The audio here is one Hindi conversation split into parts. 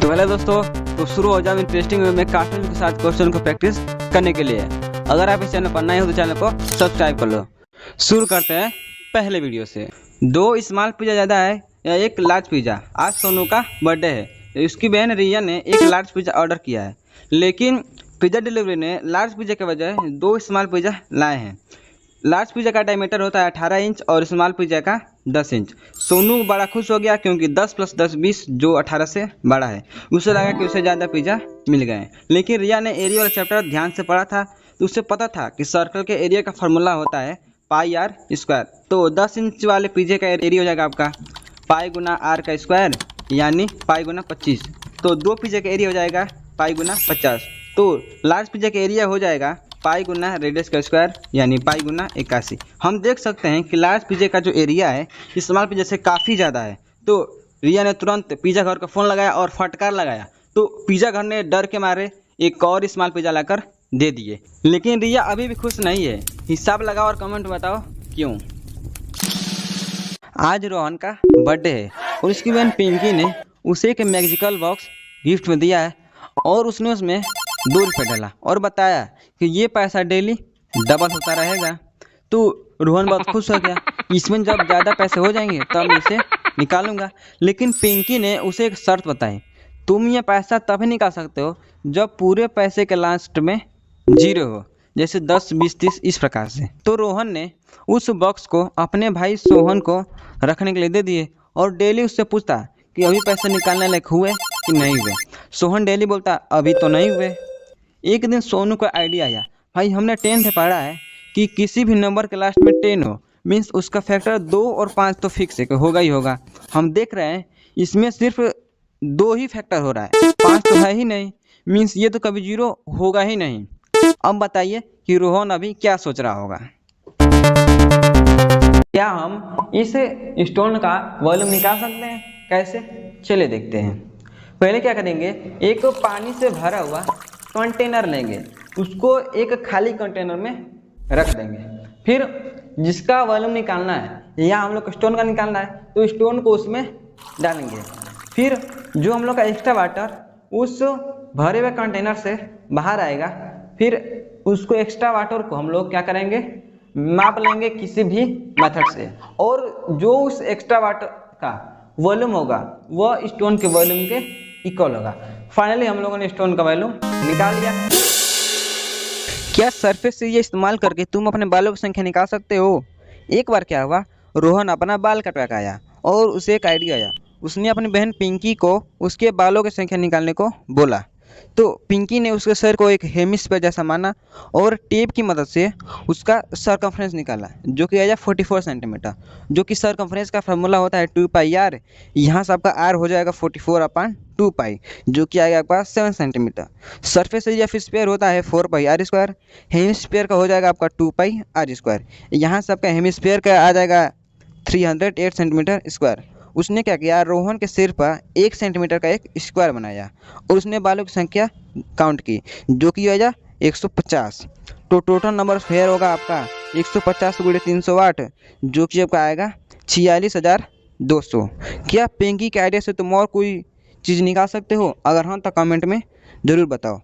तो हेलो दोस्तों, तो शुरू हो जाओ इंटरेस्टिंग वे में कार्टून के साथ क्वेश्चन को प्रैक्टिस करने के लिए। अगर आप इस चैनल पर नए हो तो चैनल को सब्सक्राइब कर लो। शुरू करते हैं पहले वीडियो से। 2 स्मॉल पिज़्ज़ा ज़्यादा है या 1 लार्ज पिज़्ज़ा? आज सोनू का बर्थडे है। उसकी बहन रिया ने 1 लार्ज पिज़्ज़ा ऑर्डर किया है, लेकिन पिज़्ज़ा डिलीवरी ने लार्ज पिज़्ज़ा के बजाय 2 स्मॉल पिज़्ज़ा लाए हैं। लार्ज पिज़्ज़ा का डायमीटर होता है 18 इंच और स्मॉल पिज़्ज़ा का 10 इंच। सोनू बड़ा खुश हो गया क्योंकि 10 + 10 20 जो 18 से बड़ा है। उसे लगा कि उसे ज़्यादा पिज़्ज़ा मिल गए, लेकिन रिया ने एरिया वाला चैप्टर ध्यान से पढ़ा था तो उसे पता था कि सर्कल के एरिया का फार्मूला होता है πr²। तो 10 इंच वाले पिज़्ज़े का एरिया हो जाएगा आपका पाई गुना r का स्क्वायर, यानी पाई गुना 25। तो 2 पिज़्ज़े का एरिया हो जाएगा पाई गुना 50। तो लार्ज पिज़्ज़ा का एरिया हो जाएगा पाई गुना रेडियस का स्क्वायर, यानी पाई गुना 81। हम देख सकते हैं कि लार्ज पिज़्ज़ा का जो एरिया है स्मॉल पिज़्ज़ा से काफ़ी ज़्यादा है। तो रिया ने तुरंत पिज़्ज़ा घर का फ़ोन लगाया और फटकार लगाया, तो पिज़्ज़ा घर ने डर के मारे एक और स्मॉल पिज़्ज़ा लाकर दे दिए। लेकिन रिया अभी भी खुश नहीं है। हिसाब लगाओ और कमेंट बताओ क्यों। आज रोहन का बर्थडे है और उसकी बहन पिंकी ने उसे एक मैजिकल बॉक्स गिफ्ट में दिया है और उसने उसमें 2 रुपये डाला और बताया कि ये पैसा डेली डबल होता रहेगा। तो रोहन बहुत खुश हो गया। इसमें जब ज़्यादा पैसे हो जाएंगे तब मैं इसे निकालूंगा। लेकिन पिंकी ने उसे एक शर्त बताई, तुम ये पैसा तभी निकाल सकते हो जब पूरे पैसे के लास्ट में 0 हो, जैसे 10 20 30 इस प्रकार से। तो रोहन ने उस बॉक्स को अपने भाई सोहन को रखने के लिए दे दिए और डेली उससे पूछता कि अभी पैसे निकालने लायक हुए कि नहीं हुए। सोहन डेली बोलता अभी तो नहीं हुए। एक दिन सोनू को आइडिया आया, भाई हमने 10th पढ़ा है कि किसी भी नंबर के लास्ट में 10 हो मीन्स उसका फैक्टर 2 और 5 तो फिक्स है कि होगा ही होगा। हम देख रहे हैं इसमें सिर्फ 2 ही फैक्टर हो रहा है, 5 तो है ही नहीं, मीन्स ये तो कभी 0 होगा ही नहीं। अब बताइए कि रोहन अभी क्या सोच रहा होगा। क्या हम इस स्टोन का वॉल्यूम निकाल सकते हैं? कैसे, चलिए देखते हैं। पहले क्या करेंगे, एक पानी से भरा हुआ कंटेनर लेंगे, उसको एक खाली कंटेनर में रख देंगे। फिर जिसका वॉल्यूम निकालना है या हम लोग को स्टोन का निकालना है तो स्टोन को उसमें डालेंगे। फिर जो हम लोग का एक्स्ट्रा वाटर उस भरे हुए कंटेनर से बाहर आएगा, फिर उसको एक्स्ट्रा वाटर को हम लोग क्या करेंगे, माप लेंगे किसी भी मेथड से, और जो उस एक्स्ट्रा वाटर का वॉल्यूम होगा वह स्टोन के वॉल्यूम के इक्वल होगा। फाइनली हम लोगों ने स्टोन का वॉल्यूम निकाल लिया। क्या सरफेस एरिया इस्तेमाल करके तुम अपने बालों की संख्या निकाल सकते हो? एक बार क्या हुआ, रोहन अपना बाल कटवा के आया और उसे एक आइडिया आया। उसने अपनी बहन पिंकी को उसके बालों की संख्या निकालने को बोला। तो पिंकी ने उसके सर को एक हेमिस्फीयर जैसा माना और टेप की मदद से उसका सरकमफ्रेंस निकाला, जो कि आया 44 सेंटीमीटर, जो कि सरकमफ्रेंस का फार्मूला होता है 2πr। यहाँ से आपका r हो जाएगा 44/2π, जो कि आएगा आपका 7 centimetre. Surface area of sphere होता है 4πr²। हेमिस्फीयर का हो जाएगा आपका 2πr²। यहाँ से आपका हेमिस्फीयर का आ जाएगा 308 सेंटीमीटर स्क्वायर। उसने क्या किया, रोहन के सिर पर 1 सेंटीमीटर का एक स्क्वायर बनाया और उसने बालों की संख्या काउंट की, जो कि आया 150। तो टोटल नंबर ऑफ हेयर होगा आपका 150 × 308, जो कि आपका आएगा 46,200। क्या पिंकी के आइडिया से तुम और कोई चीज़ निकाल सकते हो? अगर हाँ तो कमेंट में ज़रूर बताओ।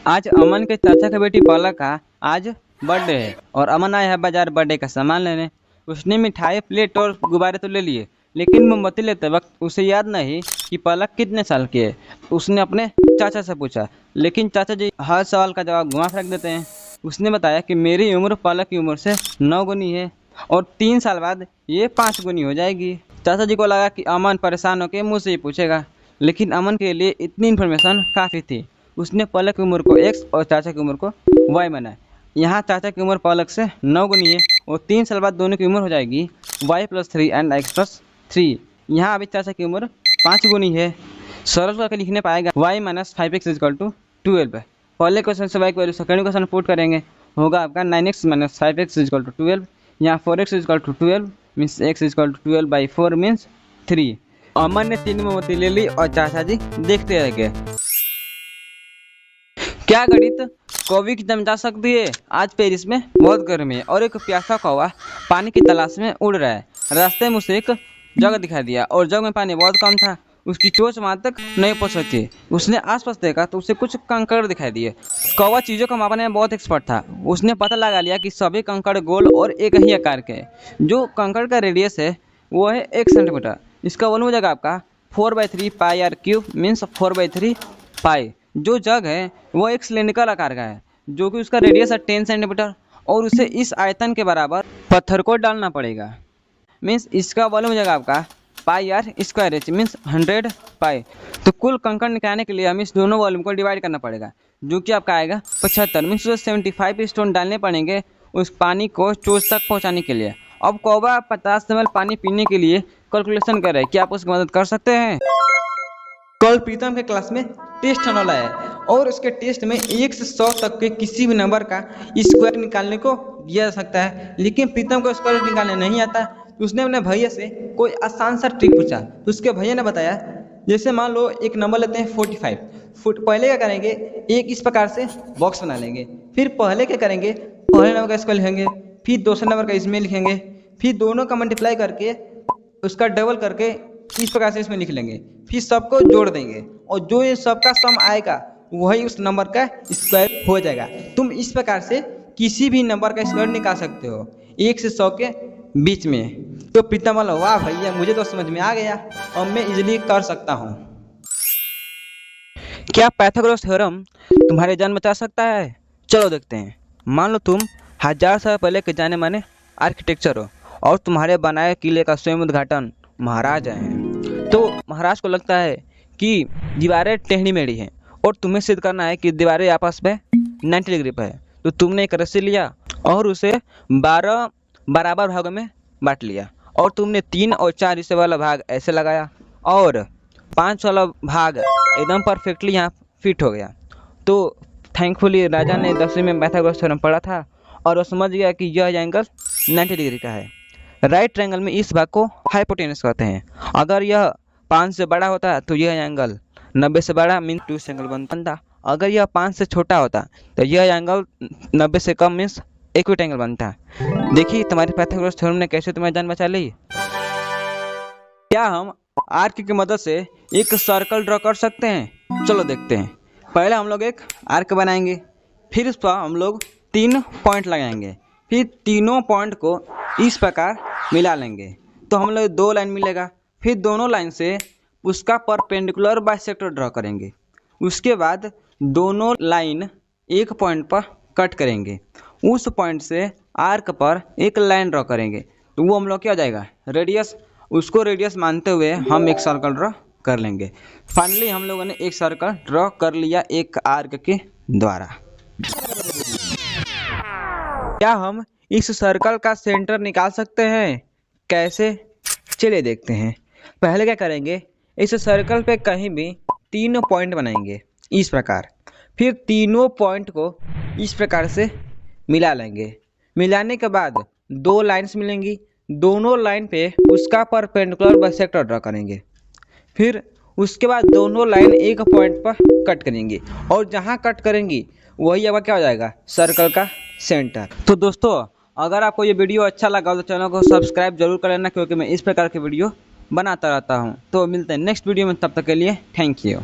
आज अमन के चाचा की बेटी पलक का आज बर्थडे है और अमन आया है बाजार बर्थडे का सामान लेने। उसने मिठाई, प्लेट और गुब्बारे तो ले लिए, लेकिन मोमबत्ती लेते वक्त उसे याद नहीं कि पलक कितने साल की है। उसने अपने चाचा से पूछा, लेकिन चाचा जी हर सवाल का जवाब घुमा फेंक देते हैं। उसने बताया कि मेरी उम्र पलक की उम्र से 9 गुनी है और 3 साल बाद ये 5 गुनी हो जाएगी। चाचा जी को लगा कि अमन परेशान होकर मुझसे ही पूछेगा, लेकिन अमन के लिए इतनी इन्फॉर्मेशन काफ़ी थी। उसने पलक की उम्र को x और चाचा की उम्र को y बनाया। यहाँ चाचा की उम्र पलक से 9 गुनी है और 3 साल बाद दोनों की उम्र हो जाएगी y + 3 एंड x + 3। यहाँ अभी चाचा की उम्र 5 गुनी है। सरल करके लिखने पाएगा y - 5x = 12। पहले क्वेश्चन से y की वैल्यू सेकेंड क्वेश्चन पुट करेंगे, होगा आपका 9x - 5x = 12। यहाँ 4x = 12 मीन्स x = 12/4 मीन्स 3। अमन ने 3 मोमबत्ती ले ली और चाचा जी देखते रह गए। क्या गणित कौवी की दम जा सकती है? आज पेरिस में बहुत गर्मी है और एक प्यासा कौवा पानी की तलाश में उड़ रहा है। रास्ते में उसे एक जग दिखाई दिया और जग में पानी बहुत कम था। उसकी चोंच वहाँ तक नहीं पहुँच सकती। उसने आसपास देखा तो उसे कुछ कंकड़ दिखाई दिए। कौवा चीज़ों को मापने में बहुत एक्सपर्ट था। उसने पता लगा लिया कि सभी कंकड़ गोल और एक ही आकार के हैं। जो कंकड़ का रेडियस है वो है 1 सेंटीमीटर। इसका वॉल्यूम हो जाएगा आपका 4/3 पाई आर क्यूब मीन्स 4/3 पाई। जो जग है वो एक सिलेंड्रिकल आकार का है जो कि उसका रेडियस है 10 सेंटीमीटर और उसे इस आयतन के बराबर पत्थर को डालना पड़ेगा। मीन्स इसका वॉल्यूम हो जाएगा आपका पाई आर स्क्वायर एच मीन्स 100 पाई। तो कुल कंकड़ निकालने के लिए हमें इस दोनों वॉल्यूम को डिवाइड करना पड़ेगा जो कि आपका आएगा 75 मीन्स 75 स्टोन डालने पड़ेंगे उस पानी को चोंच तक पहुंचाने के लिए। अब कौवा 50 ml पानी पीने के लिए कैलकुलेशन कर रहे हैं। क्या आप उसकी मदद कर सकते हैं? कल प्रीतम के क्लास में टेस्ट होने वाला है और उसके टेस्ट में 1 से 100 तक के किसी भी नंबर का स्क्वायर निकालने को दिया जा सकता है। लेकिन प्रीतम को स्क्वायर निकालने नहीं आता तो उसने अपने भैया से कोई आसान सा ट्रिक पूछा। तो उसके भैया ने बताया जैसे मान लो एक नंबर लेते हैं 45 फुट। पहले क्या करेंगे, एक इस प्रकार से बॉक्स बना लेंगे। फिर पहले क्या करेंगे, पहले नंबर का स्क्वायर लिखेंगे, फिर दूसरे नंबर का इसमें लिखेंगे, फिर दोनों का मल्टीप्लाई करके उसका डबल करके इस प्रकार से इसमें लिख लेंगे। फिर सबको जोड़ देंगे और जो ये सबका सम आएगा वही उस नंबर का स्क्वायर हो जाएगा। तुम इस प्रकार से किसी भी नंबर का स्क्वायर निकाल सकते हो 1 से 100 के बीच में। तो प्रीतम बोला वाह भैया मुझे तो समझ में आ गया और मैं इजीली कर सकता हूँ। क्या पाइथागोरस थ्योरम तुम्हारे जान बचा सकता है? चलो देखते हैं। मान लो तुम 1000 साल पहले के जाने माने आर्किटेक्चर हो और तुम्हारे बनाए किले का स्वयं उद्घाटन महाराज आए हैं। तो महाराज को लगता है कि दीवारें टेढ़ी मेढ़ी हैं और तुम्हें सिद्ध करना है कि दीवारें आपस में 90 डिग्री पर है। तो तुमने एक रस्सी लिया और उसे 12 बराबर भागों में बांट लिया और तुमने 3 और 4 हिस्से वाला भाग ऐसे लगाया और 5 वाला भाग एकदम परफेक्टली यहाँ फिट हो गया। तो थैंकफुली राजा ने 10वीं में पाइथागोरस थ्योरम पढ़ा था और वो समझ गया कि यह एंगल 90 डिग्री का है। राइट ट्रायंगल में इस भाग को हाइपोटेनस कहते हैं। अगर यह 5 से बड़ा होता तो यह एंगल 90 से बड़ा मीन्स 2 एंगल बनता। अगर यह 5 से छोटा होता तो यह एंगल 90 से कम मीन्स एक्यूट एंगल बनता। देखिए तुम्हारे पाइथागोरस थ्योरम ने कैसे तुम्हारी जान बचा ली। क्या हम आर्क की मदद से एक सर्कल ड्रॉ कर सकते हैं? चलो देखते हैं। पहले हम लोग एक आर्क बनाएंगे, फिर उस पर हम लोग 3 पॉइंट लगाएंगे, फिर तीनों पॉइंट को इस प्रकार मिला लेंगे तो हम लोग 2 लाइन मिलेगा। फिर दोनों लाइन से उसका परपेंडिकुलर बाइसेक्टर ड्रॉ करेंगे। उसके बाद दोनों लाइन एक पॉइंट पर कट करेंगे। उस पॉइंट से आर्क पर एक लाइन ड्रॉ करेंगे तो वो हम लोग क्या हो जाएगा रेडियस। उसको रेडियस मानते हुए हम एक सर्कल ड्रॉ कर लेंगे। फाइनली हम लोगों ने एक सर्कल ड्रॉ कर लिया एक आर्क के द्वारा। क्या हम इस सर्कल का सेंटर निकाल सकते हैं? कैसे? चलिए देखते हैं। पहले क्या करेंगे, इस सर्कल पे कहीं भी 3 पॉइंट बनाएंगे इस प्रकार। फिर तीनों पॉइंट को इस प्रकार से मिला लेंगे। मिलाने के बाद 2 लाइन्स मिलेंगी। दोनों लाइन पे उसका परपेंडिकुलर बाइसेक्टर ड्रॉ करेंगे। फिर उसके बाद दोनों लाइन एक पॉइंट पर कट करेंगे और जहाँ कट करेंगी वही अब क्या हो जाएगा सर्कल का सेंटर। तो दोस्तों अगर आपको ये वीडियो अच्छा लगा तो चैनल को सब्सक्राइब जरूर कर लेना क्योंकि मैं इस प्रकार के वीडियो बनाता रहता हूँ। तो मिलते हैं नेक्स्ट वीडियो में, तब तक के लिए थैंक यू।